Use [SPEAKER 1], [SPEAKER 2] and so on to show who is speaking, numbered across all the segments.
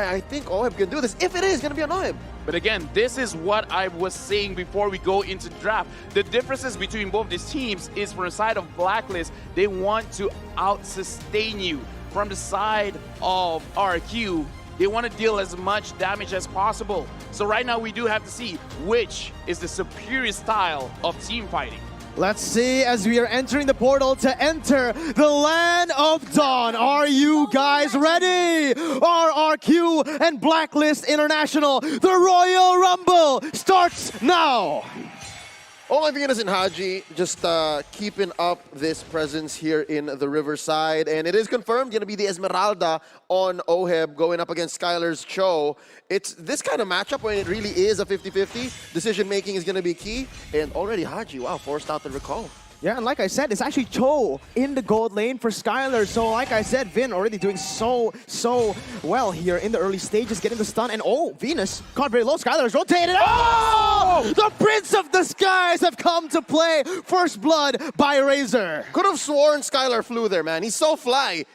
[SPEAKER 1] I think Oheb can do this, if it is going to be an Oheb.
[SPEAKER 2] But again, this is what I was saying before we go into the draft. The differences between both these teams is from the side of Blacklist, they want to out-sustain you. From the side of RQ, they want to deal as much damage as possible. So right now we do have to see which is the superior style of team fighting.
[SPEAKER 3] Let's see as we are entering the portal to enter the land of Dawn. Are you guys ready? RRQ and Blacklist International. The Royal Rumble starts now.
[SPEAKER 1] All Venus and Haji just keeping up this presence here in the Riverside. And it is confirmed going to be the Esmeralda on Oheb going up against Skylar's Cho. It's this kind of matchup when it really is a 50-50. Decision making is going to be key. And already Haji, wow, forced out the recall.
[SPEAKER 3] Yeah, and like I said, it's actually Cho in the gold lane for Skylar. So like I said, Vin already doing so well here in the early stages, getting the stun. And oh, Venus caught very low. Skylar is rotated. Oh! The Prince of the Skies have come to play. First blood by Razor.
[SPEAKER 1] Could have sworn Skylar flew there, man. He's so fly.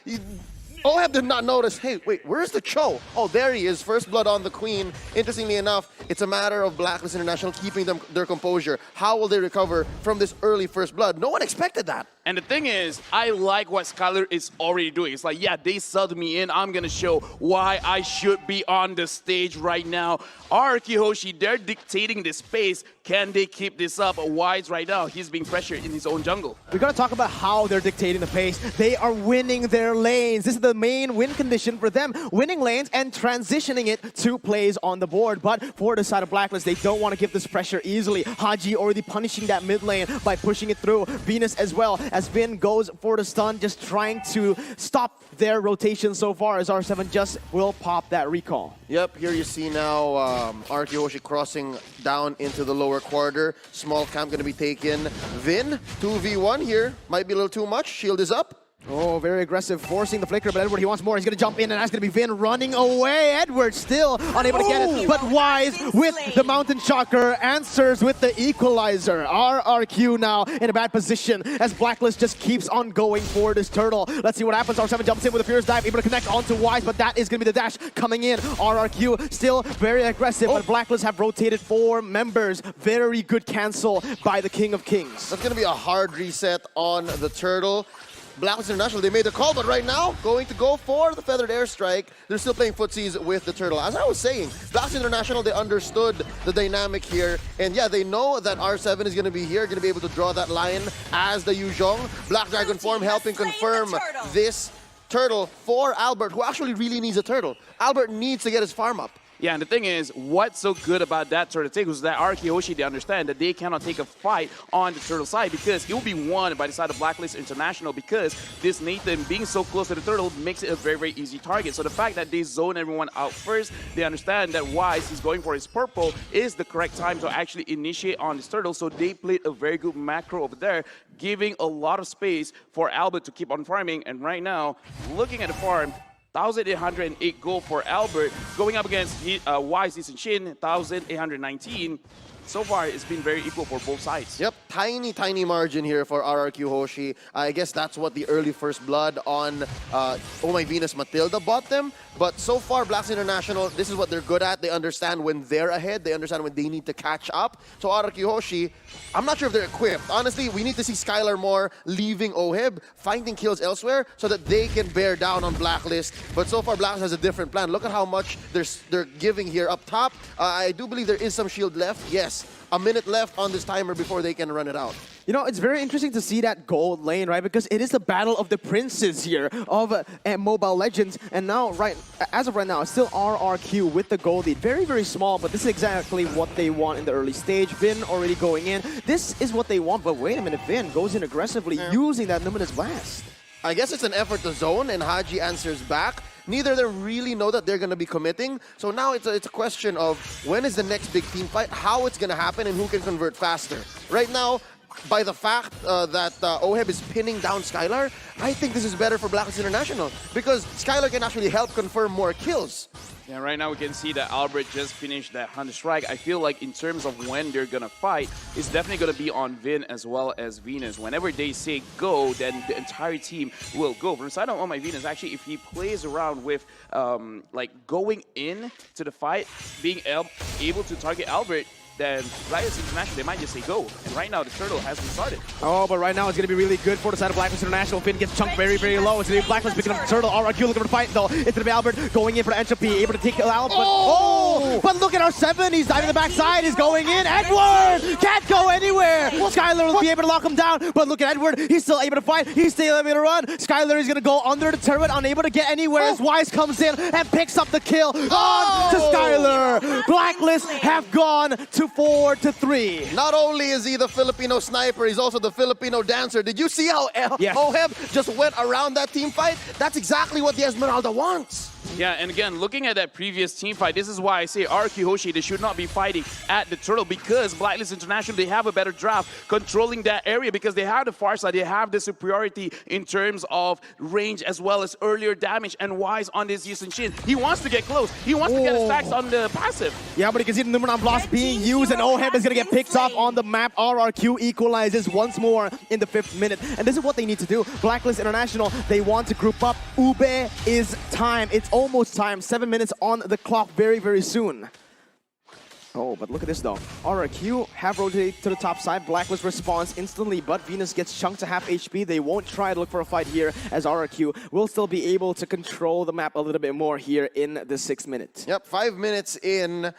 [SPEAKER 1] Oheb did not notice, hey, wait, where's the Cho? Oh, there he is, first blood on the Queen. Interestingly enough, it's a matter of Blacklist International keeping their composure. How will they recover from this early first blood? No one expected that.
[SPEAKER 2] And the thing is, I like what Skylar is already doing. It's like, yeah, they subbed me in. I'm going to show why I should be on the stage right now. RRQ Hoshi, they're dictating the space. Can they keep this up? Wise right now, he's being pressured in his own jungle.
[SPEAKER 3] We got to talk about how they're dictating the pace. They are winning their lanes. This is the main win condition for them. Winning lanes and transitioning it to plays on the board. But for the side of Blacklist, they don't want to give this pressure easily. Haji already punishing that mid lane by pushing it through. Venus as well, as Vin goes for the stun, just trying to stop their rotation so far as R7 just will pop that recall.
[SPEAKER 1] Yep, here you see now RRQ Hoshi crossing down into the lower quarter. Small camp going to be taken. Vin, 2v1 here. Might be a little too much. Shield is up.
[SPEAKER 3] Oh, very aggressive, forcing the flicker, but Edward, he wants more. He's going to jump in, and that's going to be Vin running away. Edward still unable to get it, but Wise with the Mountain Shocker answers with the equalizer. RRQ now in a bad position as Blacklist just keeps on going for this turtle. Let's see what happens. R7 jumps in with a Fierce Dive, able to connect onto Wise, but that is going to be the dash coming in. RRQ still very aggressive, but Blacklist have rotated 4 members. Very good cancel by the King of Kings.
[SPEAKER 1] That's going to be a hard reset on the turtle. Blacklist International, they made the call, but right now, going to go for the Feathered Airstrike. They're still playing footsies with the turtle. As I was saying, Blacklist International, they understood the dynamic here. And yeah, they know that R7 is going to be here, going to be able to draw that line as the Yuzhong. Black Dragon form helping confirm this turtle for Albert, who actually really needs a turtle. Albert needs to get his farm up.
[SPEAKER 2] Yeah, and the thing is, what's so good about that turtle take was that RRQ Hoshi, they understand that they cannot take a fight on the turtle side because it will be won by the side of Blacklist International because this Nathan being so close to the turtle makes it a very, very easy target. So the fact that they zone everyone out first, they understand that Wise is going for his purple is the correct time to actually initiate on this turtle. So they played a very good macro over there, giving a lot of space for Albert to keep on farming. And right now, looking at the farm, 1,808 gold for Albert, going up against Wise Lee Shin, 1,819. So far, it's been very equal for both sides.
[SPEAKER 1] Yep, tiny margin here for RRQ Hoshi. I guess that's what the early first blood on Oh My Venus Matilda bought them. But so far, Blacks International, this is what they're good at. They understand when they're ahead. They understand when they need to catch up. So RRQ Hoshi, I'm not sure if they're equipped. Honestly, we need to see Skylar more leaving Oheb, finding kills elsewhere so that they can bear down on Blacklist. But so far, Blacklist has a different plan. Look at how much they're giving here up top. I do believe there is some shield left. Yes, a minute left on this timer before they can run it out.
[SPEAKER 3] You know, it's very interesting to see that gold lane, right? Because it is the battle of the princes here of Mobile Legends. And now, as of right now, it's still RRQ with the gold lead. Very, very small, but this is exactly what they want in the early stage. Vin already going in. This is what they want, but wait a minute. Vin goes in aggressively using that Luminous Blast.
[SPEAKER 1] I guess it's an effort to zone, and Haji answers back. Neither of them really know that they're going to be committing. So now it's a question of when is the next big team fight, how it's going to happen, and who can convert faster. Right now, by the fact that Oheb is pinning down Skylar, I think this is better for Blacklist International because Skylar can actually help confirm more kills.
[SPEAKER 2] Yeah, right now we can see that Albert just finished that Hunter Strike. I feel like in terms of when they're going to fight, it's definitely going to be on Vin as well as Venus. Whenever they say go, then the entire team will go. From the side of Oh My Venus, actually, if he plays around with like going in to the fight, being able to target Albert, then Blacklist International, they might just say go. And right now, the turtle has been started.
[SPEAKER 3] Oh, but right now it's going to be really good for the side of Blacklist International. Finn gets chunked very, very low. It's going to be Blacklist picking up the turtle. RRQ looking for the fight, though. It's going to be Albert going in for the entropy, able to take it out. But, but look at R7. He's diving the backside. He's going in. Edward can't go anywhere. Skylar will be able to lock him down. But look at Edward. He's still able to fight. He's still able to run. Skylar is going to go under the turret, unable to get anywhere as Wise comes in and picks up the kill on to Skylar. Blacklist have gone to 4-3.
[SPEAKER 1] Not only is he the Filipino sniper, he's also the Filipino dancer. Did you see how Oheb just went around that team fight? That's exactly what the Esmeralda wants.
[SPEAKER 2] Yeah, and again, looking at that previous team fight, this is why I say RRQ Hoshi, they should not be fighting at the turtle, because Blacklist International, they have a better draft controlling that area, because they have the far side, they have the superiority in terms of range as well as earlier damage. And Wise on this Yusun Shin, he wants to get close. He wants to get his stacks on the passive.
[SPEAKER 3] Yeah, but you can see the Numeron Blast being used, and Oheb is going to get picked off on the map. RRQ equalizes once more in the 5th minute. And this is what they need to do. Blacklist International, they want to group up. Ube is time. It's almost time. 7 minutes on the clock very, very soon. Oh, but look at this though. RRQ have rotated to the top side. Blacklist responds instantly, but Venus gets chunked to half HP. They won't try to look for a fight here, as RRQ will still be able to control the map a little bit more here in the 6th minute.
[SPEAKER 1] Yep, 5 minutes in,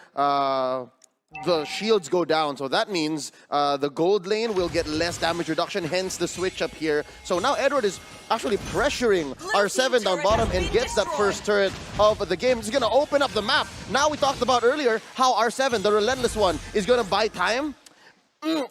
[SPEAKER 1] the shields go down, so that means the gold lane will get less damage reduction, hence the switch up here. So now Edward is actually pressuring R7 down bottom and gets that first turret of the game. It's going to open up the map. Now we talked about earlier how R7, the relentless one, is going to buy time.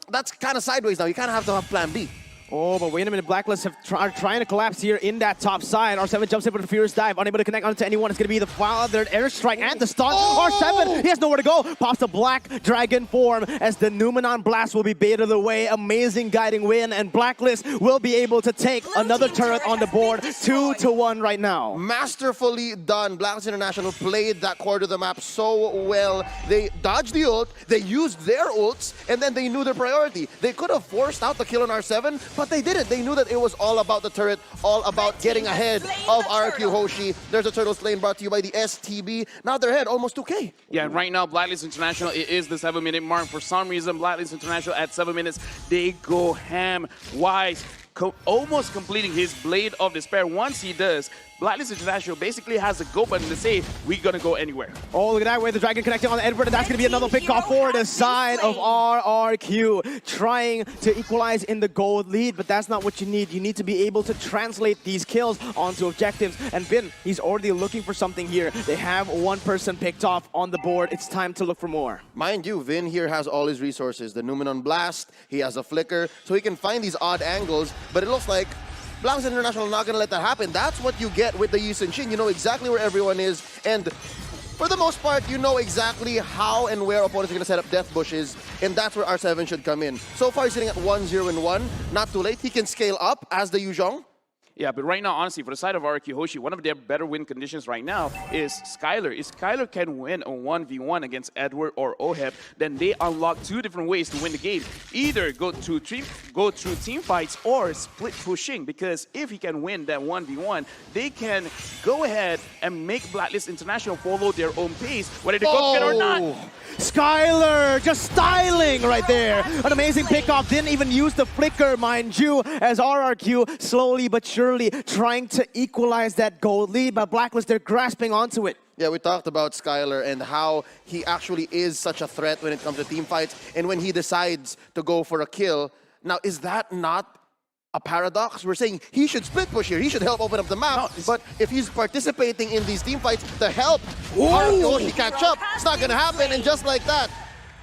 [SPEAKER 1] That's kind of sideways now. You kind of have to have plan B.
[SPEAKER 3] Oh, but wait a minute. Blacklist are trying to collapse here in that top side. R7 jumps in with a furious dive, unable to connect onto anyone. It's going to be the their airstrike and the stun. R7, he has nowhere to go. Pops the black dragon form as the Numenon Blast will be baited away. Amazing guiding win, and Blacklist will be able to take another turret on the board. 2-1 right now.
[SPEAKER 1] Masterfully done. Blacklist International played that quarter of the map so well. They dodged the ult, they used their ults, and then they knew their priority. They could have forced out the kill on R7, but they didn't. They knew that it was all about the turret, all about getting ahead of RRQ Hoshi. There's a turtle slane brought to you by the STB. Now they're ahead, almost 2K.
[SPEAKER 2] Yeah, right now, Blacklist International, it is the 7-minute mark. For some reason, Blacklist International at 7 minutes, they go ham. Wise almost completing his Blade of Despair. Once he does, Blacklist International basically has a go button to say, we're going to go anywhere.
[SPEAKER 3] Oh, look at that, where the Dragon connecting on Edward, and that's going to be another pick off for the side of RRQ. Trying to equalize in the gold lead, but that's not what you need. You need to be able to translate these kills onto objectives. And Vin, he's already looking for something here. They have one person picked off on the board. It's time to look for more.
[SPEAKER 1] Mind you, Vin here has all his resources. The Numenon Blast, he has a Flicker, so he can find these odd angles, but it looks like Blacklist International not going to let that happen. That's what you get with the Yusun Shin. You know exactly where everyone is, and for the most part, you know exactly how and where opponents are going to set up death bushes, and that's where R7 should come in. So far, he's sitting at 1-0-1. Not too late. He can scale up as the Yuzhong.
[SPEAKER 2] Yeah, but right now, honestly, for the side of RRQ Hoshi, one of their better win conditions right now is Skylar. If Skylar can win a 1v1 against Edward or Oheb, then they unlock 2 different ways to win the game. Either go through team fights or split pushing, because if he can win that 1v1, they can go ahead and make Blacklist International follow their own pace, whether they go together or not.
[SPEAKER 3] Skylar just styling right there. An amazing pickoff. Didn't even use the flicker, mind you, as RRQ slowly but surely trying to equalize that gold lead. But Blacklist, they're grasping onto it.
[SPEAKER 1] Yeah, we talked about Skylar and how he actually is such a threat when it comes to team fights. And when he decides to go for a kill, now is that not a paradox? We're saying he should split push here. He should help open up the map. No, but if he's participating in these team fights to help RRQ catch up, it's not going to happen. And just like that,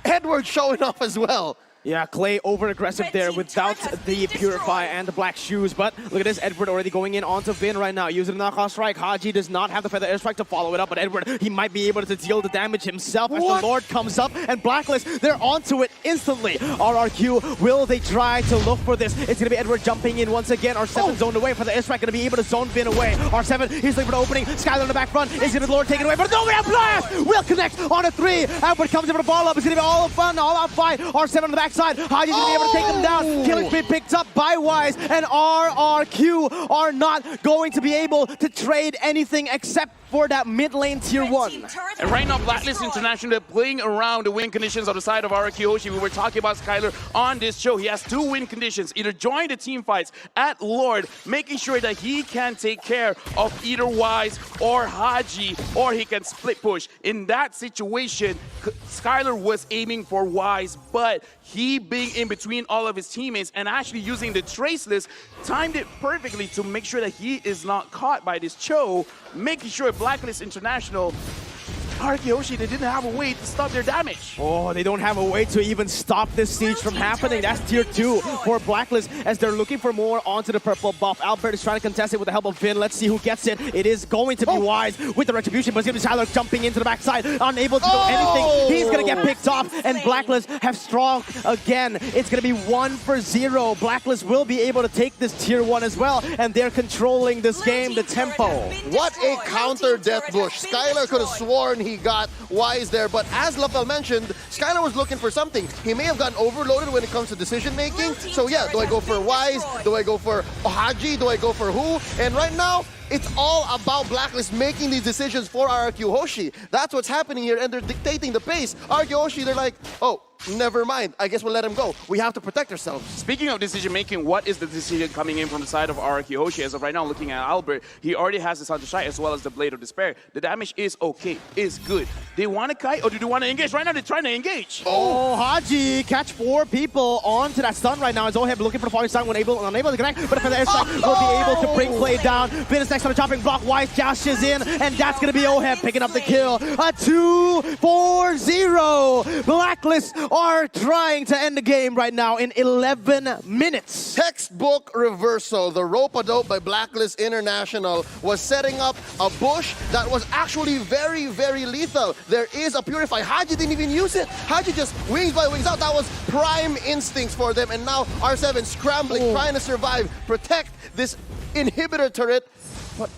[SPEAKER 1] Edward showing off as well.
[SPEAKER 3] Yeah, Clay over-aggressive there without the Purify and the black shoes. But look at this, Edward already going in onto Vin right now, using the knockoff strike. Haji does not have the feather airstrike to follow it up, but Edward, he might be able to deal the damage himself as the Lord comes up. And Blacklist, they're onto it instantly. RRQ, will they try to look for this? It's going to be Edward jumping in once again. R7 zoned away for the airstrike, going to be able to zone Vin away. R7, he's looking for the opening. Skylar in the back front, is going to Lord take it away, but no, we have Blast! Will connect on a 3. Edward comes in for the ball up. It's going to be all fun, all-out fight. R7 on the backside. Haji's going to be able to take them down. Killing spree picked up by Wise, and RRQ are not going to be able to trade anything except for that mid lane tier 1.
[SPEAKER 2] And right now, Blacklist International, they're playing around the win conditions on the side of RRQ Hoshi. We were talking about Skylar on this show. He has 2 win conditions. Either join the team fights at Lord, making sure that he can take care of either Wise or Haji, or he can split push. In that situation, Skylar was aiming for Wise, but he being in between all of his teammates and actually using the trace list, timed it perfectly to make sure that he is not caught by this Cho, making sure Blacklist International, RRQ Hoshi, they didn't have a way to stop their damage.
[SPEAKER 3] Oh, they don't have a way to even stop this siege from happening. That's tier 2 for Blacklist as they're looking for more onto the purple buff. Albert is trying to contest it with the help of Finn. Let's see who gets it. It is going to be Wise with the retribution, but it's going to be Tyler jumping into the backside, unable to do anything. He's going to get picked off, and Blacklist have strong again. It's going to be 1-0. Blacklist will be able to take this tier 1 as well, and they're controlling this game, the tempo.
[SPEAKER 1] What a counter death bush. Skylar could have sworn he got Wise there, but as Lafel mentioned, Skylar was looking for something. He may have gotten overloaded when it comes to decision making. So yeah, do I go for Wise? Do I go for Haji? Do I go for who? And right now, it's all about Blacklist making these decisions for RRQ Hoshi. That's what's happening here, and they're dictating the pace. RRQ Hoshi, they're like, oh, never mind. I guess we'll let him go. We have to protect ourselves.
[SPEAKER 2] Speaking of decision making, what is the decision coming in from the side of RRQ Hoshi? As of right now, looking at Albert, he already has the Thunder Strike as well as the Blade of Despair. The damage is okay, is good. They want to kite or do they want to engage? Right now, they're trying to engage.
[SPEAKER 3] Oh, Haji catch 4 people onto that stun right now. As Oheb looking for the falling stun, unable to connect, but for the airstrike, will be able to bring Clay down. Finish next on the chopping block. Wise dashes in, and that's going to be Oheb picking up the kill. A 2-4-0. Blacklist are trying to end the game right now in 11 minutes.
[SPEAKER 1] Textbook reversal. The rope-a-dope by Blacklist International was setting up a bush that was actually very, very lethal. There is a Purify. Haji didn't even use it. Haji just wings by wings out. That was prime instincts for them. And now R7 scrambling, trying to survive, protect this inhibitor turret.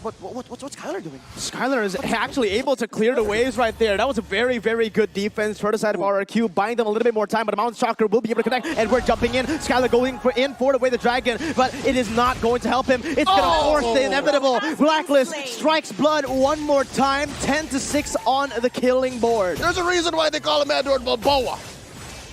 [SPEAKER 1] What's Skylar doing?
[SPEAKER 3] Skylar is actually able to clear the waves right there. That was a very, very good defense for the side of RRQ, buying them a little bit more time, but the Mountain Shocker will be able to connect, and we're jumping in. Skylar going in for the way the dragon, but it is not going to help him. It's going to force the inevitable. Blacklist strikes blood one more time, 10-6 on the killing board.
[SPEAKER 1] There's a reason why they call him Edward Balboa.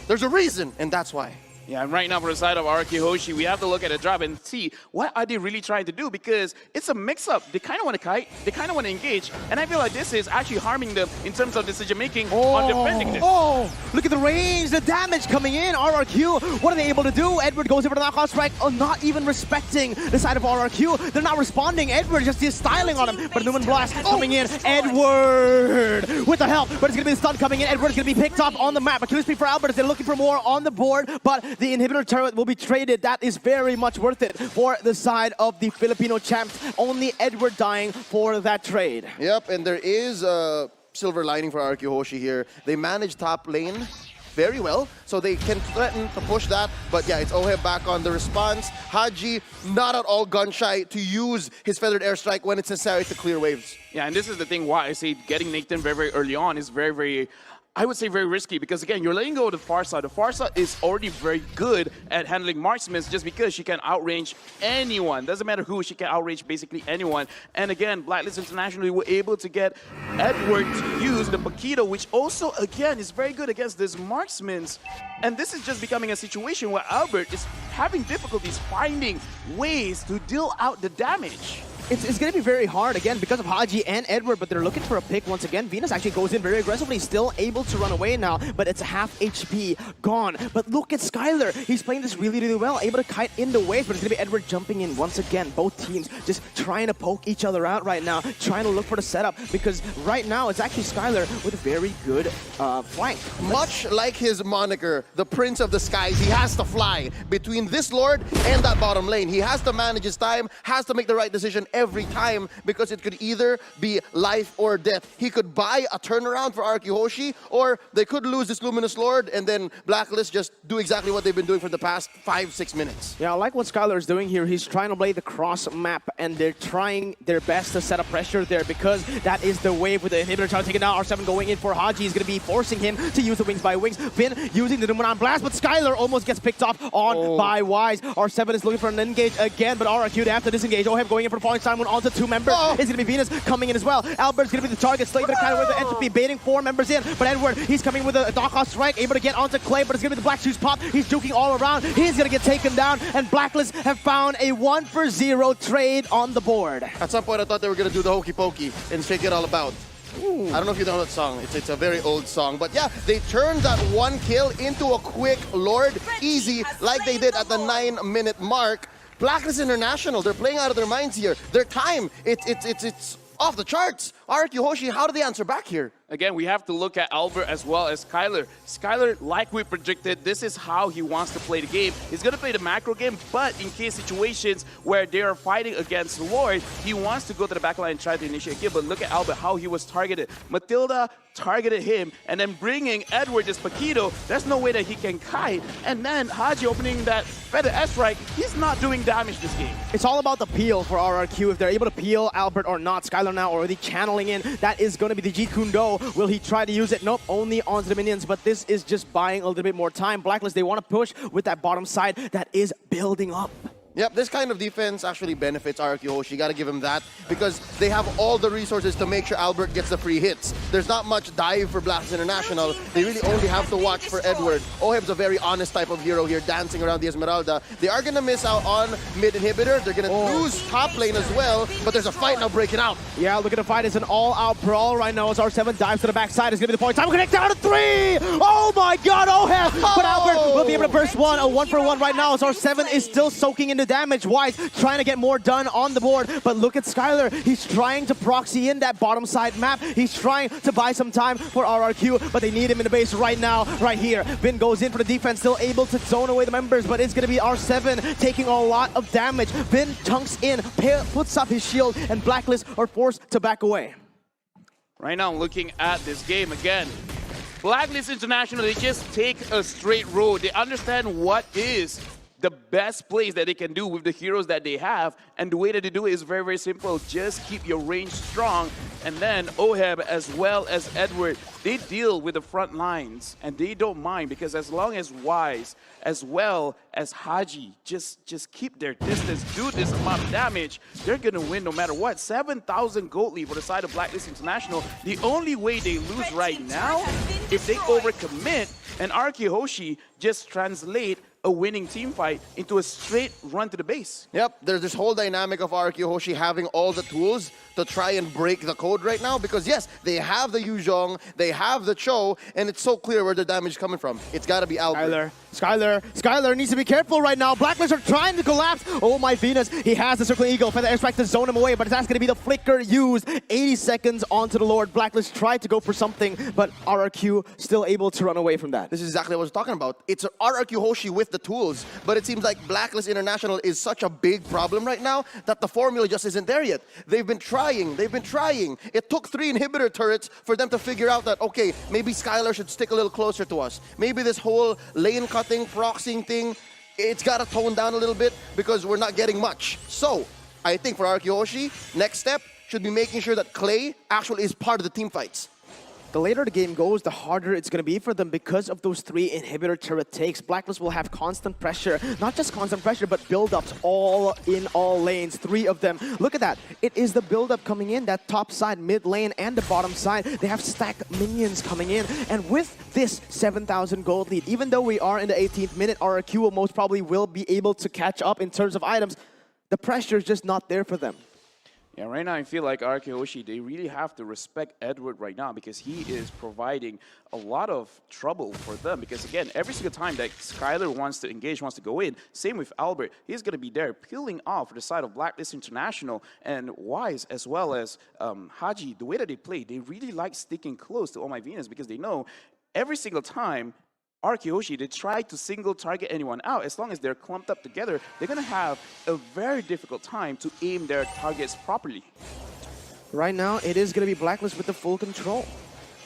[SPEAKER 1] There's a reason, and that's why.
[SPEAKER 2] Yeah, and right now for the side of RRQ Hoshi, we have to look at the drop and see what are they really trying to do, because it's a mix-up. They kind of want to kite, they kind of want to engage, and I feel like this is actually harming them in terms of decision-making on defending this.
[SPEAKER 3] Oh, look at the range, the damage coming in. RRQ, what are they able to do? Edward goes in for the knockout strike, not even respecting the side of RRQ. They're not responding. Edward just is styling on him, but Newman Blast coming in. Edward with the help, but it's going to be the stun coming in. Edward's going to be picked up on the map. Achilles for Albert as they're looking for more on the board, but the inhibitor turret will be traded. That is very much worth it for the side of the Filipino champs. Only Edward dying for that trade.
[SPEAKER 1] Yep, and there is a silver lining for RRQ Hoshi here. They manage top lane very well, so they can threaten to push that. But yeah, it's Oheb back on the response. Haji, not at all gun-shy to use his Feathered Airstrike when it's necessary to clear waves.
[SPEAKER 2] Yeah, and this is the thing why I say getting Nathan very, very early on is very, very, I would say very risky, because again, you're letting go of the Farsa. The Farsa is already very good at handling marksmen just because she can outrange anyone. Doesn't matter who, she can outrange basically anyone. And again, Blacklist International were able to get Edward to use the Paquito, which also, again, is very good against these marksmen. And this is just becoming a situation where Albert is having difficulties finding ways to deal out the damage.
[SPEAKER 3] It's going to be very hard, again, because of Haji and Edward, but they're looking for a pick once again. Venus actually goes in very aggressively, still able to run away now, but it's a half HP gone. But look at Skylar. He's playing this really, really well, able to kite in the waves, but it's going to be Edward jumping in once again. Both teams just trying to poke each other out right now, trying to look for the setup, because right now it's actually Skylar with a very good flank.
[SPEAKER 1] Much like his moniker, the Prince of the Skies, he has to fly between this Lord and that bottom lane. He has to manage his time, has to make the right decision every time, because it could either be life or death. He could buy a turnaround for RRQ Hoshi, or they could lose this Luminous Lord and then Blacklist just do exactly what they've been doing for the past 5-6 minutes.
[SPEAKER 3] Yeah, I like what Skylar is doing here. He's trying to play the cross map, and they're trying their best to set up pressure there, because that is the wave with the inhibitor trying to take it down. R7 going in for Haji is going to be forcing him to use the wings by wings. Finn using the Numeron Blast, but Skylar almost gets picked off on by Wise. R7 is looking for an engage again, but RRQ, they have to disengage. Oheb going in for the falling Simon onto 2 members. It's going to be Venus coming in as well. Albert's going to be the target, slaving kind of with the entropy, baiting 4 members in. But Edward, he's coming with a Dock Off strike, able to get onto Clay, but it's going to be the Black Shoes pop. He's juking all around. He's going to get taken down, and Blacklist have found a 1-for-0 trade on the board.
[SPEAKER 1] At some point, I thought they were going to do the hokey pokey and shake it all about. I don't know if you know that song. It's a very old song. But yeah, they turned that 1 kill into a quick Lord easy, like they did at the 9-minute mark. Blacklist International, they're playing out of their minds here. Their time, it's off the charts. RRQ Hoshi, how do they answer back here?
[SPEAKER 2] Again, we have to look at Albert as well as Skylar. Skylar, like we predicted, this is how he wants to play the game. He's going to play the macro game, but in case situations where they are fighting against Lord, he wants to go to the backline and try to initiate kill. But look at Albert, how he was targeted. Matilda targeted him, and then bringing Edward as Paquito, there's no way that he can kite. And then Haji opening that Feather S-Strike, he's not doing damage this game.
[SPEAKER 3] It's all about the peel for RRQ. If they're able to peel Albert or not, Skylar now already channeling in. That is going to be the Jeet Kune Do. Will he try to use it? Nope, only onto the minions, but this is just buying a little bit more time. Blacklist, they want to push with that bottom side that is building up.
[SPEAKER 1] Yep, this kind of defense actually benefits RRQ Hoshi. You got to give him that, because they have all the resources to make sure Albert gets the free hits. There's not much dive for Blacklist International. They really only have to watch for Edward. Oheb's a very honest type of hero here, dancing around the Esmeralda. They are going to miss out on mid inhibitor. They're going to lose top lane as well, but there's a fight now breaking out.
[SPEAKER 3] Yeah, look at the fight. It's an all-out brawl right now as R7 dives to the backside. It's going to be the point. Time connect down to 3! Oh my god, Oheb! But Albert will be able to burst one. A 1-for-1 right now as R7 is still soaking into damage. Wise trying to get more done on the board, but look at Skylar. He's trying to proxy in that bottom side map. He's trying to buy some time for RRQ, but they need him in the base right now, right here. Vin goes in for the defense, still able to zone away the members, but it's going to be R7 taking a lot of damage. Vin chunks in, puts up his shield, and Blacklist are forced to back away.
[SPEAKER 2] Right now, looking at this game again, Blacklist International, they just take a straight road. They understand what is the best plays that they can do with the heroes that they have, and the way that they do it is very, very simple. Just keep your range strong, and then Oheb as well as Edward, they deal with the front lines, and they don't mind, because as long as Wise as well as Haji just keep their distance, do this amount of damage, they're gonna win no matter what. 7,000 gold lead for the side of Blacklist International. The only way they lose right now, if they overcommit, and RRQ Hoshi just translate a winning team fight into a straight run to the base.
[SPEAKER 1] Yep, there's this whole dynamic of RRQ Hoshi having all the tools to try and break the code right now, because yes, they have the Yuzhong, they have the Cho, and it's so clear where the damage is coming from. It's got to be Albert.
[SPEAKER 3] Skylar needs to be careful right now. Blacklist are trying to collapse. Oh my Venus, he has the Circling Eagle for the airstrike to zone him away, but that's going to be the flicker used. 80 seconds onto the Lord. Blacklist tried to go for something, but RRQ still able to run away from that.
[SPEAKER 1] This is exactly what I was talking about. It's RRQ Hoshi with the tools, but it seems like Blacklist International is such a big problem right now that the formula just isn't there yet. They've been trying. It took 3 inhibitor turrets for them to figure out that, okay, maybe Skylar should stick a little closer to us. Maybe this whole lane cutting, proxying thing, it's got to tone down a little bit because we're not getting much. So, I think for RRQ Hoshi, next step should be making sure that Clay actually is part of the team fights.
[SPEAKER 3] The later the game goes, the harder it's going to be for them because of those 3 inhibitor turret takes. Blacklist will have constant pressure. Not just constant pressure, but build-ups all in all lanes. 3 of them. Look at that. It is the build-up coming in, that top side, mid lane, and the bottom side. They have stacked minions coming in. And with this 7,000 gold lead, even though we are in the 18th minute, RRQ will most probably will be able to catch up in terms of items. The pressure is just not there for them.
[SPEAKER 2] Yeah, right now I feel like RRQ Hoshi, they really have to respect Edward right now because he is providing a lot of trouble for them. Because again, every single time that Skyler wants to engage, wants to go in, same with Albert, he's going to be there peeling off the side of Blacklist International and Wise as well as Haji. The way that they play, they really like sticking close to Oh My Venus because they know every single time RRQ Hoshi, they try to single target anyone out. As long as they're clumped up together, they're going to have a very difficult time to aim their targets properly.
[SPEAKER 3] Right now, it is going to be Blacklist with the full control.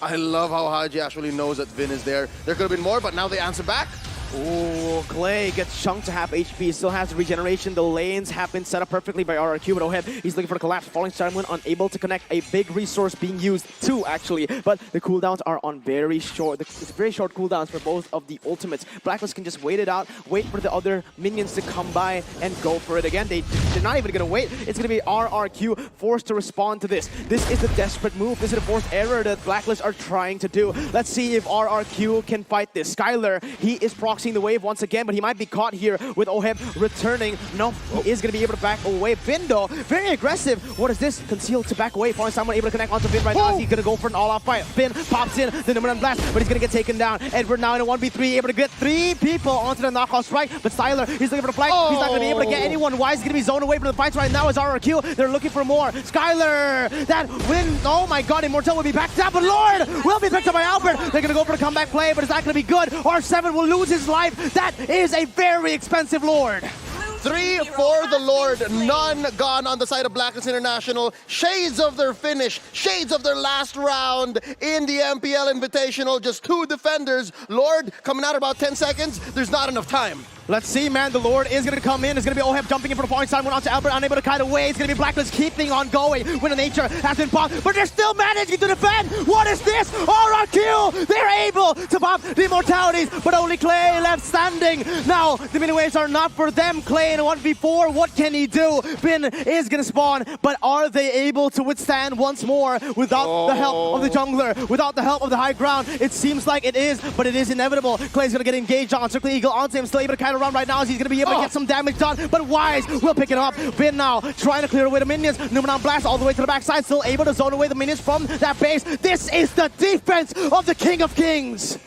[SPEAKER 1] I love how Haji actually knows that Vin is there. There could have been more, but now they answer back.
[SPEAKER 3] Oh, Clay gets chunked to half HP, still has regeneration. The lanes have been set up perfectly by RRQ, but Oheb, he's looking for the collapse. Falling Star Moon unable to connect. A big resource being used, two actually, but the cooldowns are on very short. It's very short cooldowns for both of the ultimates. Blacklist can just wait it out, wait for the other minions to come by and go for it again. They're not even going to wait. It's going to be RRQ forced to respond to this. This is a desperate move. This is a forced error that Blacklist are trying to do. Let's see if RRQ can fight this. Skyler, he is proxying the wave once again, but he might be caught here with Oheb returning. No, he is going to be able to back away. Vin, though, very aggressive. What is this? Concealed to back away. Falling someone able to connect onto Vin right now. He's going to go for an all-out fight. Vin pops in the number 1 blast, but he's going to get taken down. Edward now in a 1v3, able to get 3 people onto the knockout strike, but Styler, he's looking for the flank. He's not going to be able to get anyone. Wise is going to be zoned away from the fights right now as RRQ. They're looking for more. Skyler, that win. Oh my god, Immortal will be backed up, but Lord will be picked up by Albert. They're going to go for the comeback play, but it's not going to be good. R7 will lose his life. That is a very expensive Lord.
[SPEAKER 1] 3 for the Lord, none gone on the side of Blacklist International. Shades of their finish, shades of their last round in the MPL Invitational. Just 2 defenders. Lord coming out about 10 seconds. There's not enough time.
[SPEAKER 3] Let's see, man. The Lord is going to come in. It's going to be Oheb jumping in for the falling side. Went on to Albert, unable to kite away. It's going to be Blacklist keeping on going. Winter Nature has been popped, but they're still managing to defend. What is this? RRQ! They're able to pop the immortalities, but only Clay left standing. Now, the mini waves are not for them. Clay in a 1v4. What can he do? Bin is going to spawn, but are they able to withstand once more without the help of the jungler, without the help of the high ground? It seems like it is, but it is inevitable. Clay's going to get engaged on. Circle Eagle onto him, still able to kind of run right now as he's going to be able to get some damage done, but Wise will pick it up. Vin now trying to clear away the minions. Numenon blast all the way to the backside, still able to zone away the minions from that base. This is the defense of the King of Kings.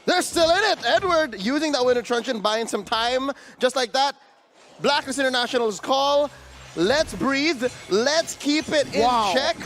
[SPEAKER 1] They're still in it. Edward using that Winter Truncheon, buying some time. Just like that, Blacklist International's call. Let's breathe. Let's keep it in check.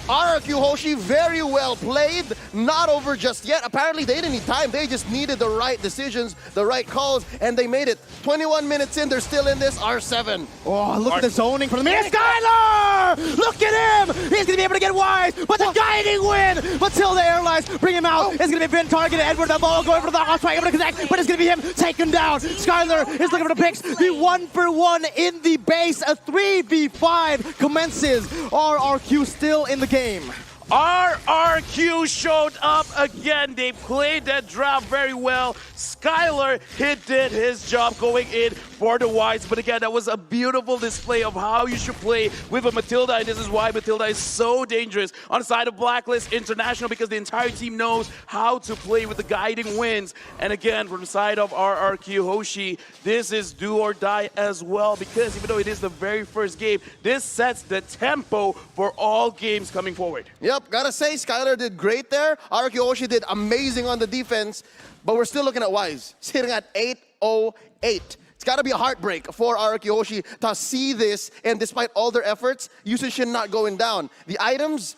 [SPEAKER 1] RRQ Hoshi, very well played. Not over just yet. Apparently, they didn't need time. They just needed the right decisions, the right calls, and they made it. 21 minutes in, they're still in this. R7.
[SPEAKER 3] Oh, look at the zoning from the man. Skyler! Look at him! He's going to be able to get Wise, but the guiding win! Until the airlines bring him out. It's going to be Vin targeted. Edward the ball going for the knock, trying to connect, but it's going to be him taken down. Skyler is looking for the picks. The 1-for-1 in the base. A 3v5 commences. RRQ still in the game.
[SPEAKER 2] RRQ showed up again. They played that draft very well. Skyler, he did his job going in for the Wise. But again, that was a beautiful display of how you should play with a Matilda. And this is why Matilda is so dangerous on the side of Blacklist International, because the entire team knows how to play with the guiding winds. And again, from the side of RRQ Hoshi, this is do or die as well, because even though it is the very first game, this sets the tempo for all games coming forward.
[SPEAKER 1] Yep, gotta say, Skyler did great there. RRQ Hoshi did amazing on the defense, but we're still looking at Wise, sitting at 8-0-8. It's got to be a heartbreak for RRQ Hoshi to see this, and despite all their efforts, usage not going down. The items,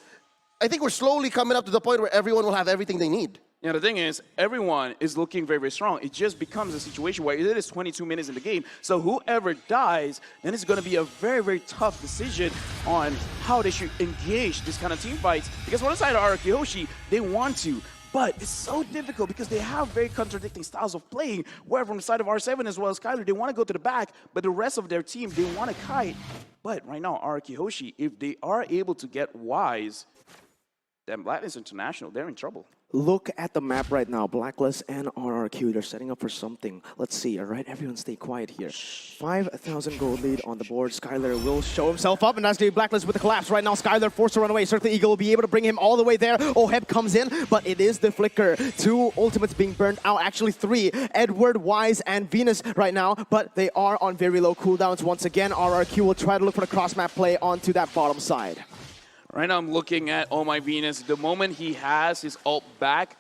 [SPEAKER 1] I think we're slowly coming up to the point where everyone will have everything they need.
[SPEAKER 2] Yeah, the thing is, everyone is looking very, very strong. It just becomes a situation where it is 22 minutes in the game. So whoever dies, then it's going to be a very, very tough decision on how they should engage this kind of team fights. Because on the side of RRQ Hoshi, they want to. But it's so difficult because they have very contradicting styles of playing. Where from the side of R7 as well as Skyler, they want to go to the back, but the rest of their team, they want to kite. But right now, RRQ Hoshi, if they are able to get Wise, then Blacklist International, they're in trouble.
[SPEAKER 3] Look at the map right now. Blacklist and RRQ, they're setting up for something. Let's see, all right? Everyone stay quiet here. 5,000 gold lead on the board. Skylar will show himself up, and that's the Blacklist with the collapse. Right now, Skylar forced to run away. Circle Eagle will be able to bring him all the way there. Oheb comes in, but it is the Flicker. 2 ultimates being burned out. Actually, 3. Edward, Wise, and Venus right now, but they are on very low cooldowns. Once again, RRQ will try to look for the cross-map play onto that bottom side.
[SPEAKER 2] Right now I'm looking at Oh My Venus. The moment he has his ult back,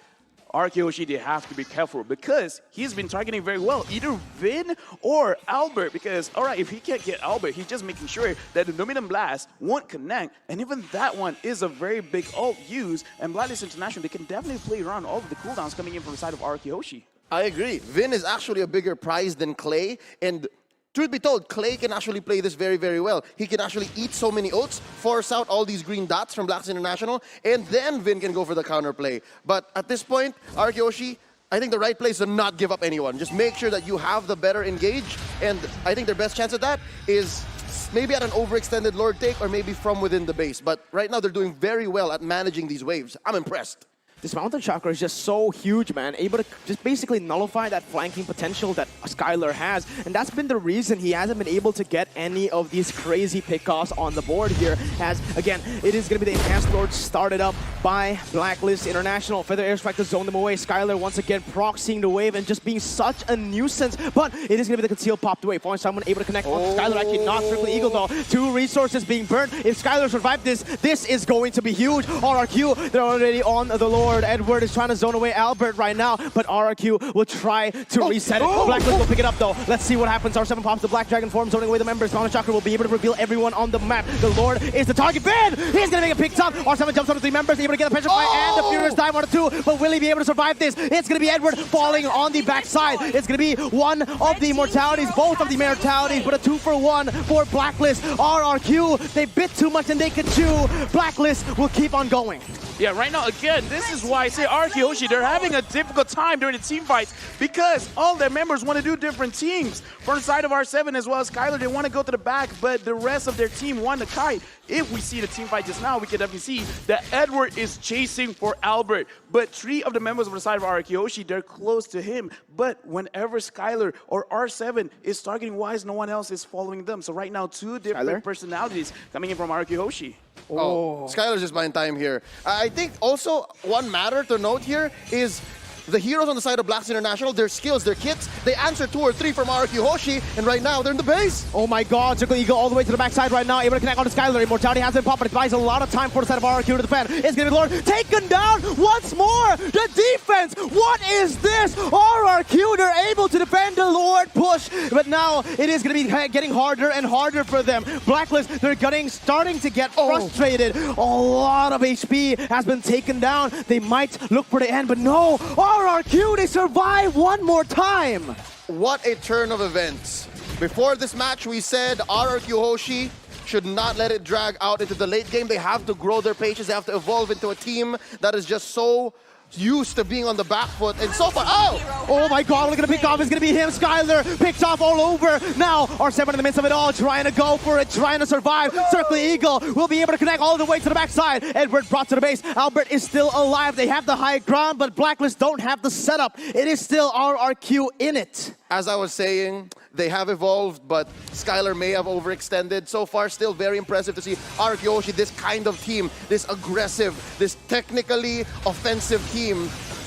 [SPEAKER 2] RRQ, they have to be careful because he's been targeting very well, either Vin or Albert. Because, all right, if he can't get Albert, he's just making sure that the Dominant Blast won't connect. And even that one is a very big ult use. And Blacklist International, they can definitely play around all of the cooldowns coming in from the side of RRQ.
[SPEAKER 1] I agree. Vin is actually a bigger prize than Clay, and truth be told, Clay can actually play this very, very well. He can actually eat so many ults, force out all these green dots from Blacklist International, and then Vin can go for the counterplay. But at this point, RRQ, I think the right play is to not give up anyone. Just make sure that you have the better engage, and I think their best chance at that is maybe at an overextended Lord take or maybe from within the base. But right now, they're doing very well at managing these waves. I'm impressed.
[SPEAKER 3] This Mountain Chakra is just so huge, man. Able to just basically nullify that flanking potential that Skylar has. And that's been the reason he hasn't been able to get any of these crazy pickoffs on the board here. As, again, it is going to be the Enhanced Lord started up by Blacklist International. Feather Airstrike to zone them away. Skylar once again proxying the wave and just being such a nuisance. But it is going to be the concealed popped away. Falling someone able to connect on Skylar. Actually not Triple Eagle though. 2 resources being burnt. If Skylar survived this, this is going to be huge. RRQ, they're already on the Lord. Edward is trying to zone away Albert right now, but RRQ will try to reset it. Blacklist will pick it up though. Let's see what happens. R7 pops the Black Dragon form, zoning away the members. Mountain Chakra will be able to reveal everyone on the map. The Lord is the target. Vin! He's gonna make it picked up. R7 jumps on the 3 members, able to get the pressure fight, and the Furious dive on the 2. But will he be able to survive this? It's gonna be Edward falling on the backside. It's gonna be one of the immortalities, both of the immortalities, but a 2-for-1 for Blacklist. RRQ, they bit too much and they can chew. Blacklist will keep on going.
[SPEAKER 2] Yeah, right now, again, this is why I say RRQ, they're having a difficult time during the team fights because all their members want to do different teams. From the side of R7 as well as Skylar, they want to go to the back, but the rest of their team want to kite. If we see the team fight just now, we can definitely see that Edward is chasing for Albert. But 3 of the members of the side of RRQ, they're close to him. But whenever Skylar or R7 is targeting Wise, no one else is following them. So right now, 2 different personalities coming in from RRQ.
[SPEAKER 1] Oh, Skylar's just buying time here. I think also one matter to note here is the heroes on the side of Blacklist International, their skills, their kits, they answer 2 or 3 from RRQ, and right now they're in the base.
[SPEAKER 3] Oh my god, Circle Eagle all the way to the backside right now, able to connect on to Skylar. Immortality has been popped, but it buys a lot of time for the side of RRQ to defend. It's gonna be Lord taken down once more. The defense, what is this? RRQ, they're able to defend the Lord push, but now it is gonna be getting harder and harder for them. Blacklist, they're starting to get frustrated. A lot of HP has been taken down. They might look for the end, but no. RRQ, they survive one more time.
[SPEAKER 1] What a turn of events. Before this match, we said RRQ should not let it drag out into the late game. They have to grow their patience. They have to evolve into a team that is just so used to being on the back foot, and so far,
[SPEAKER 3] oh my god, we're gonna pick off, it's gonna be him, Skylar, picked off all over. Now, R7 in the midst of it all, trying to go for it, trying to survive. Circle Eagle will be able to connect all the way to the backside. Edward brought to the base. Albert is still alive. They have the high ground, but Blacklist don't have the setup. It is still RRQ in it.
[SPEAKER 1] As I was saying, they have evolved, but Skylar may have overextended. So far, still very impressive to see RRQ, this kind of team, this aggressive, this technically offensive team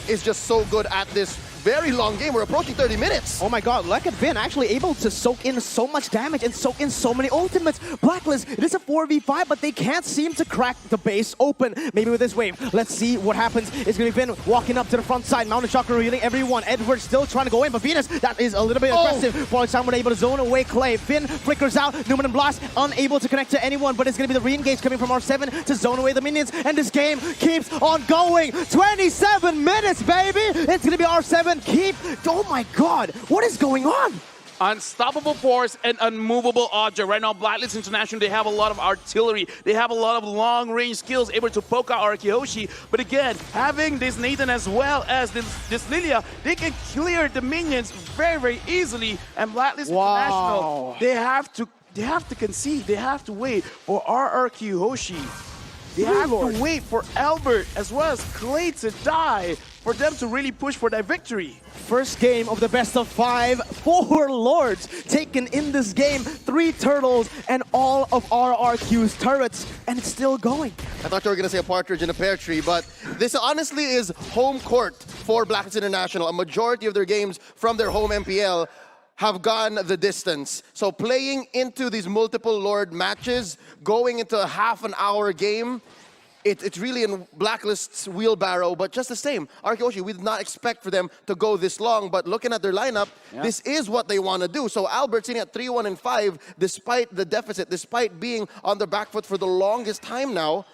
[SPEAKER 1] is just so good at this very long game. We're approaching 30 minutes.
[SPEAKER 3] Oh my god, look at Vin actually able to soak in so much damage and soak in so many ultimates. Blacklist, it is a 4v5, but they can't seem to crack the base open. Maybe with this wave. Let's see what happens. It's going to be Vin walking up to the front side. Mountain Chakra revealing everyone. Edward still trying to go in, but Venus, that is a little bit aggressive. Falling someone able to zone away Clay. Vin flickers out. Numen and Blast unable to connect to anyone, but it's going to be the re-engage coming from R7 to zone away the minions, and this game keeps on going. 27 minutes, baby! It's going to be R7 oh my god, what is going on?
[SPEAKER 2] Unstoppable force and unmovable object. Right now, Blacklist International, they have a lot of artillery. They have a lot of long-range skills able to poke out RRQ. But again, having this Nathan as well as this Lilia, they can clear the minions very, very easily. And Blacklist International, they have to concede. They have to wait for RRQ. They have to wait for Albert as well as Clay to die for them to really push for that victory.
[SPEAKER 3] First game of the best of 5, 4 Lords taken in this game, 3 Turtles, and all of RRQ's turrets, and it's still going.
[SPEAKER 1] I thought you were going to say a partridge in a pear tree, but this honestly is home court for Blacklist International. A majority of their games from their home MPL have gone the distance. So playing into these multiple Lord matches, going into a half-an-hour game, it's really in Blacklist's wheelbarrow, but just the same. RRQ Hoshi, we did not expect for them to go this long, but looking at their lineup, this is what they want to do. So Albert sitting at 3-1 and 5, despite the deficit, despite being on their back foot for the longest time now,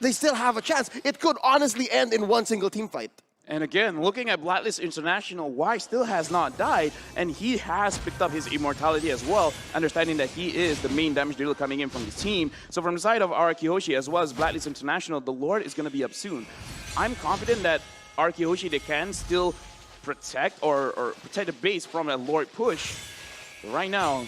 [SPEAKER 1] they still have a chance. It could honestly end in one single team fight.
[SPEAKER 2] And again, looking at Blacklist International, Y still has not died, and he has picked up his immortality as well, understanding that he is the main damage dealer coming in from the team. So from the side of RRQ Hoshi as well as Blacklist International, the Lord is going to be up soon. I'm confident that RRQ Hoshi, they can still protect or protect the base from a Lord push. But right now,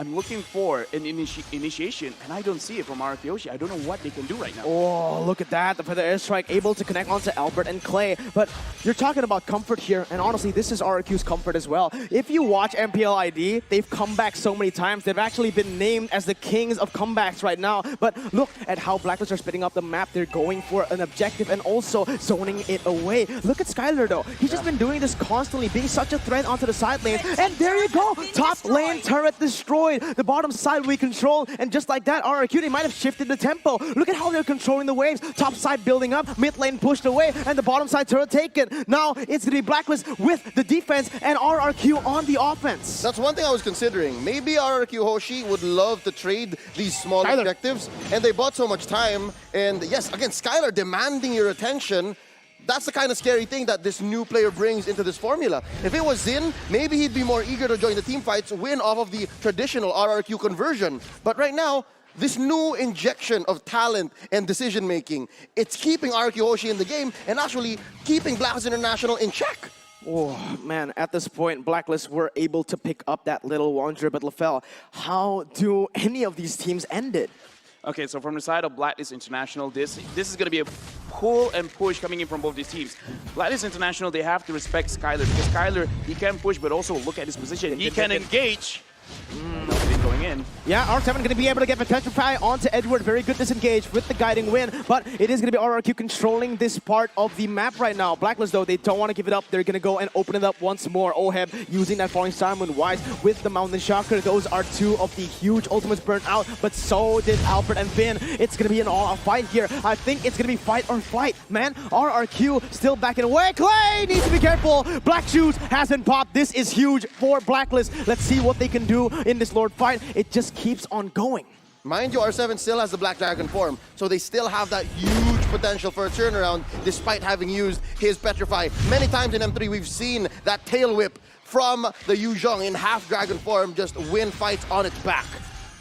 [SPEAKER 2] I'm looking for an initiation, and I don't see it from RRQ Hoshi. I don't know what they can do right now.
[SPEAKER 3] Oh, look at that. The Feather Airstrike able to connect onto Albert and Clay. But you're talking about comfort here, and honestly, this is RRQ's comfort as well. If you watch MPL ID, they've come back so many times. They've actually been named as the kings of comebacks right now. But look at how Blacklist are splitting up the map. They're going for an objective and also zoning it away. Look at Skylar, though. He's just been doing this constantly, being such a threat onto the side lanes. And there you go. Top lane turret destroyed. The bottom side we control, and just like that, RRQ, they might have shifted the tempo. Look at how they're controlling the waves. Top side building up, mid lane pushed away, and the bottom side turret taken. Now it's going to be Blacklist with the defense and RRQ on the offense.
[SPEAKER 1] That's one thing I was considering. Maybe RRQ Hoshi would love to trade these small objectives, and they bought so much time. And yes, again, Skylar demanding your attention. That's the kind of scary thing that this new player brings into this formula. If it was Zin, maybe he'd be more eager to join the team fights, win off of the traditional RRQ conversion. But right now, this new injection of talent and decision-making, it's keeping RRQ Hoshi in the game and actually keeping Blacklist International in check.
[SPEAKER 3] Oh, man, at this point, Blacklist were able to pick up that little Wanderer, but LaFell, how do any of these teams end it?
[SPEAKER 2] Okay, so from the side of Blacklist International, this is going to be a pull and push coming in from both these teams. Blacklist International, they have to respect Skylar, because Skylar, he can push, but also look at his position. He can engage. Going in.
[SPEAKER 3] Yeah, R7 going to be able to get Petrify onto Edward. Very good disengage with the guiding win, but it is going to be RRQ controlling this part of the map right now. Blacklist, though, they don't want to give it up. They're going to go and open it up once more. Oheb using that Falling Star Moon Wise with the Mountain Shocker. Those are 2 of the huge ultimates burnt out, but so did Albert and Vin. It's going to be an all-out fight here. I think it's going to be fight or flight, man. RRQ still backing away. Clay needs to be careful. Black Shoes has been popped. This is huge for Blacklist. Let's see what they can do in this Lord fight. It just keeps on going.
[SPEAKER 1] Mind you, R7 still has the Black Dragon form, so they still have that huge potential for a turnaround despite having used his Petrify. Many times in M3, we've seen that tail whip from the Yu Zhong in half dragon form just win fights on its back.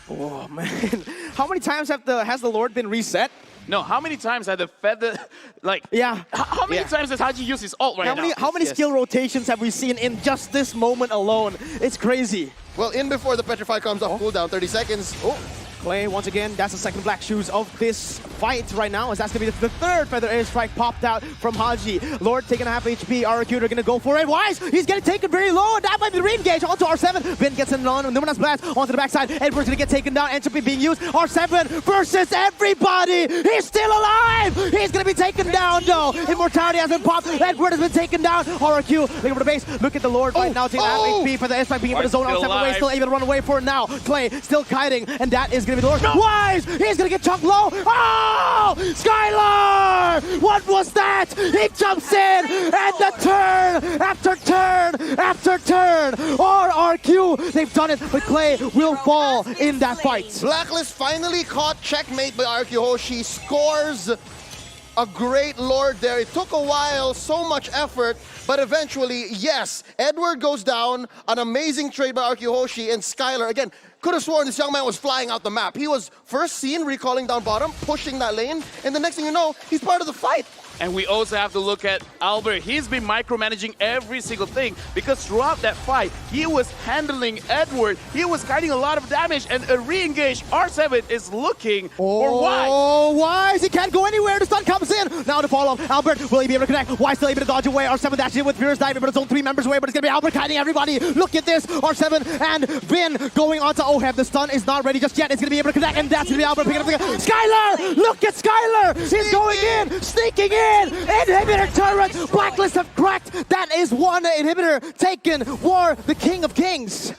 [SPEAKER 3] Oh, man. How many times has the Lord been reset?
[SPEAKER 2] No, how many times had the feather, like,
[SPEAKER 3] yeah.
[SPEAKER 2] How many times has Haji used his ult right now?
[SPEAKER 3] How many skill rotations have we seen in just this moment alone? It's crazy.
[SPEAKER 1] Well, in before the Petrify comes off cooldown, 30 seconds. Oh.
[SPEAKER 3] Clay, once again, that's the second Black Shoes of this fight right now, as that's going to be the third Feather Airstrike popped out from Haji. Lord taking a half HP, RRQ are going to go for it. Wise, he's getting taken very low, and that might be the re-engage onto R7. Vin gets an on, Numenas Blast onto the backside. Edward's going to get taken down, Entropy being used. R7 versus everybody! He's still alive! He's going to be taken down, though. Immortality has been popped, Edward has been taken down. RRQ, looking for the base, look at the Lord right now, taking half HP for the Airstrike being able to zone R7 away, still able to run away for it now. Clay still kiting, and that is going to be the Lord. No. Wise! He's gonna get chunked low! Oh! Skylar! What was that? He jumps in! And the turn after turn after turn! RRQ! They've done it, but Clay will fall in that fight.
[SPEAKER 1] Blacklist finally caught checkmate by RRQ Hoshi, scores a great Lord there. It took a while, so much effort, but eventually, yes, Edward goes down, an amazing trade by RRQ Hoshi, and Skylar, again, could have sworn this young man was flying out the map. He was first seen recalling down bottom, pushing that lane, and the next thing you know, he's part of the fight.
[SPEAKER 2] And we also have to look at Albert. He's been micromanaging every single thing because throughout that fight, he was handling Edward. He was kiting a lot of damage, and a re-engage. R7 is looking for Wise.
[SPEAKER 3] Oh, Wise! He can't go anywhere. The stun comes in. Now to follow Albert. Will he be able to connect? Wise still able to dodge away. R7 dashing in with Furious Dive, but it's only 3 members away. But it's going to be Albert kiting everybody. Look at this. R7 and Vin going on to Oheb. The stun is not ready just yet. It's going to be able to connect, and that's going to be Albert picking up the Skylar! Look at Skylar! He's going in, sneaking in. Inhibitor turret. Blacklist have cracked. That is one inhibitor taken. War, the King of Kings.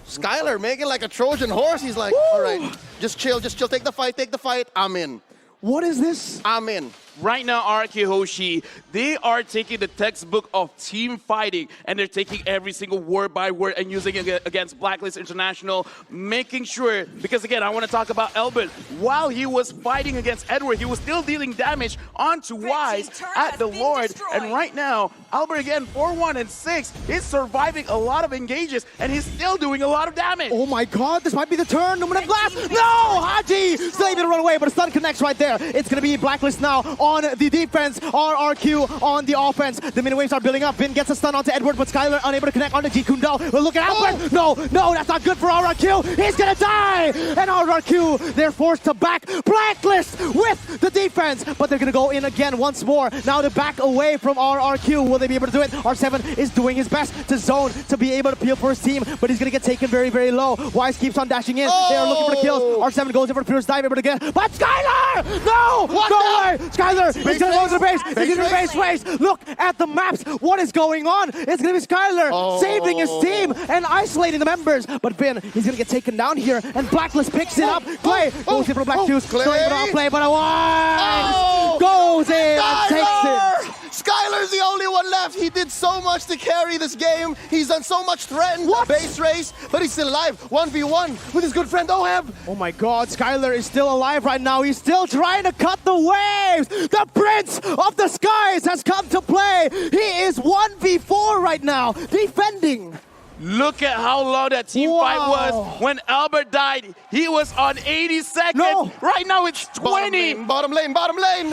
[SPEAKER 1] Skylar making like a Trojan horse. He's like, all right, just chill, take the fight, I'm in.
[SPEAKER 3] What is this?
[SPEAKER 1] I'm in.
[SPEAKER 2] Right now, RRQ Hoshi, they are taking the textbook of team fighting, and they're taking every single word by word and using it against Blacklist International, making sure, because again, I want to talk about Albert. While he was fighting against Edward, he was still dealing damage onto Wise at the Lord. And right now, Albert again, 4-1 and 6, he's surviving a lot of engages, and he's still doing a lot of damage.
[SPEAKER 3] Oh my god, this might be the turn. Luminous Blast. No! Haji! Still able to run away, but a stun connects right there. It's going to be Blacklist now on the defense, RRQ on the offense. The mini waves are building up. Vin gets a stun onto Edward, but Skylar unable to connect onto G Kundo. Well, look at Albert. No, that's not good for RRQ. He's gonna die. And RRQ, they're forced to back Blacklist with the defense, but they're gonna go in again once more. Now to back away from RRQ. Will they be able to do it? R7 is doing his best to zone to be able to peel for his team, but he's gonna get taken very, very low. Wise keeps on dashing in. They are looking for the kills. R7 goes in for the Fierce Dive, able to get, but Skylar! No! No way! Skylar! He's gonna go to the base. He's gonna the base race. Look at the maps. What is going on? It's gonna be Skylar saving his team and isolating the members. But Vin, he's gonna get taken down here, and Blacklist picks it up. Clay goes in for Black Juice. Still able to outplay, but Wise goes in and takes it.
[SPEAKER 1] Skylar's the only one left. He did so much to carry this game. He's done so much threatened base race, but he's still alive. 1v1 with his good friend Oheb.
[SPEAKER 3] Oh my god, Skylar is still alive right now. He's still trying to cut the waves. The Prince of the Skies has come to play. He is 1v4 right now, defending.
[SPEAKER 2] Look at how long that team fight was. When Albert died, he was on 80 seconds.
[SPEAKER 3] No.
[SPEAKER 2] Right now it's 20.
[SPEAKER 1] Bottom lane.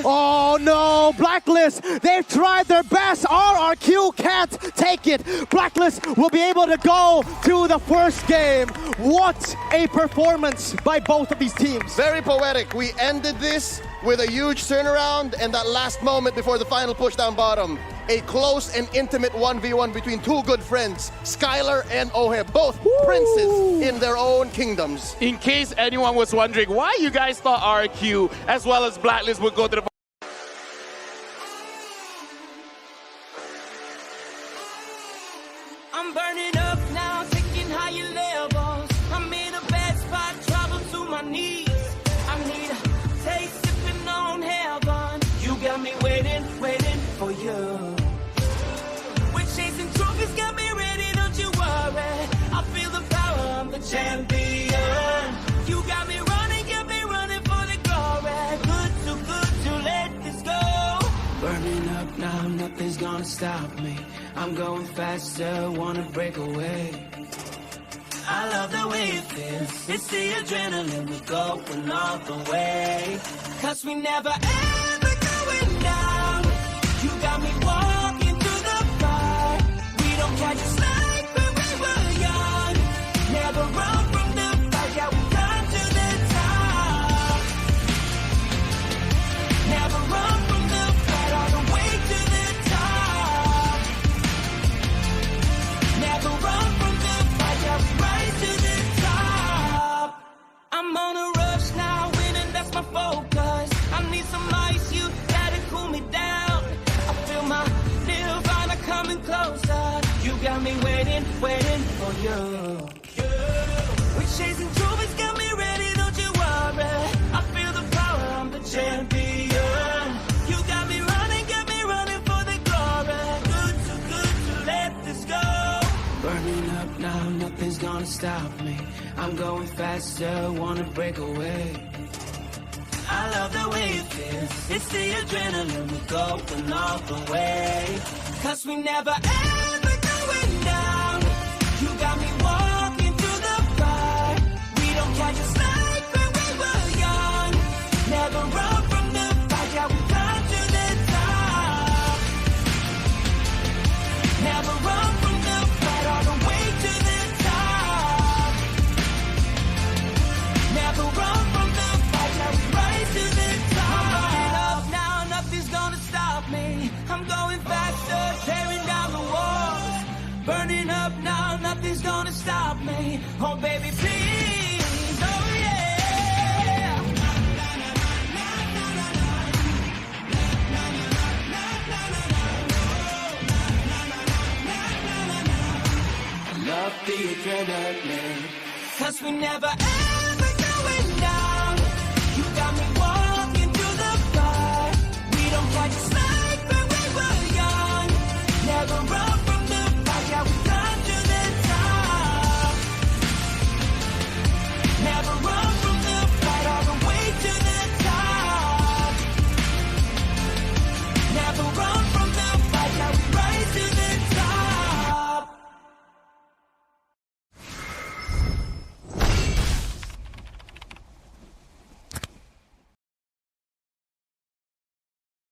[SPEAKER 3] Oh no, Blacklist, they've tried their best. RRQ can't take it. Blacklist will be able to go to the first game. What a performance by both of these teams.
[SPEAKER 1] Very poetic. We ended this with a huge turnaround, and that last moment before the final push down bottom. A close and intimate 1v1 between two good friends, Skylar and Oheb, both princes in their own kingdoms.
[SPEAKER 2] In case anyone was wondering why you guys thought RQ as well as Blacklist would go to the
[SPEAKER 4] I'm burning up now, taking higher levels. I'm in a bad spot, travel to my knees. I need a taste, sipping on heaven. You got me waiting for you. We're chasing trophies, got me ready, don't you worry. I feel the power, I'm the champion. You got me running for the glory. Too good to let this go. Burning up now, nothing's gonna stop me. I'm going faster, wanna break away. I love the way it feels. It's the adrenaline, we're going all the way. Cause we never ever going down. You got me walking through the fire. We don't catch a slack when we were young. Never run from the fight, yeah, we come to the top. Never run from the fight, all the way to the top. Never run from the fight, yeah, we rise to the top. I'm on a rush now, winning, that's my focus. I need some ice, you gotta cool me down. I feel my nirvana coming closer. You got me waiting for you. We're chasing trophies, got me ready, don't you worry. I feel the power, I'm the champion. You got me running for the glory. Too good to let this go. Burning up now, nothing's gonna stop me. I'm going faster, wanna break away. I love the way it feels. It's the adrenaline, we're going all the way. Cause we never ever going down. You got me walking through the fire. We don't catch a slack when we were young. Never run from the fight, yeah, we come to the top. I'm going faster, tearing down the walls. Burning up now, nothing's gonna stop me. Oh baby, please, oh yeah. Love the adrenaline, 'cause we never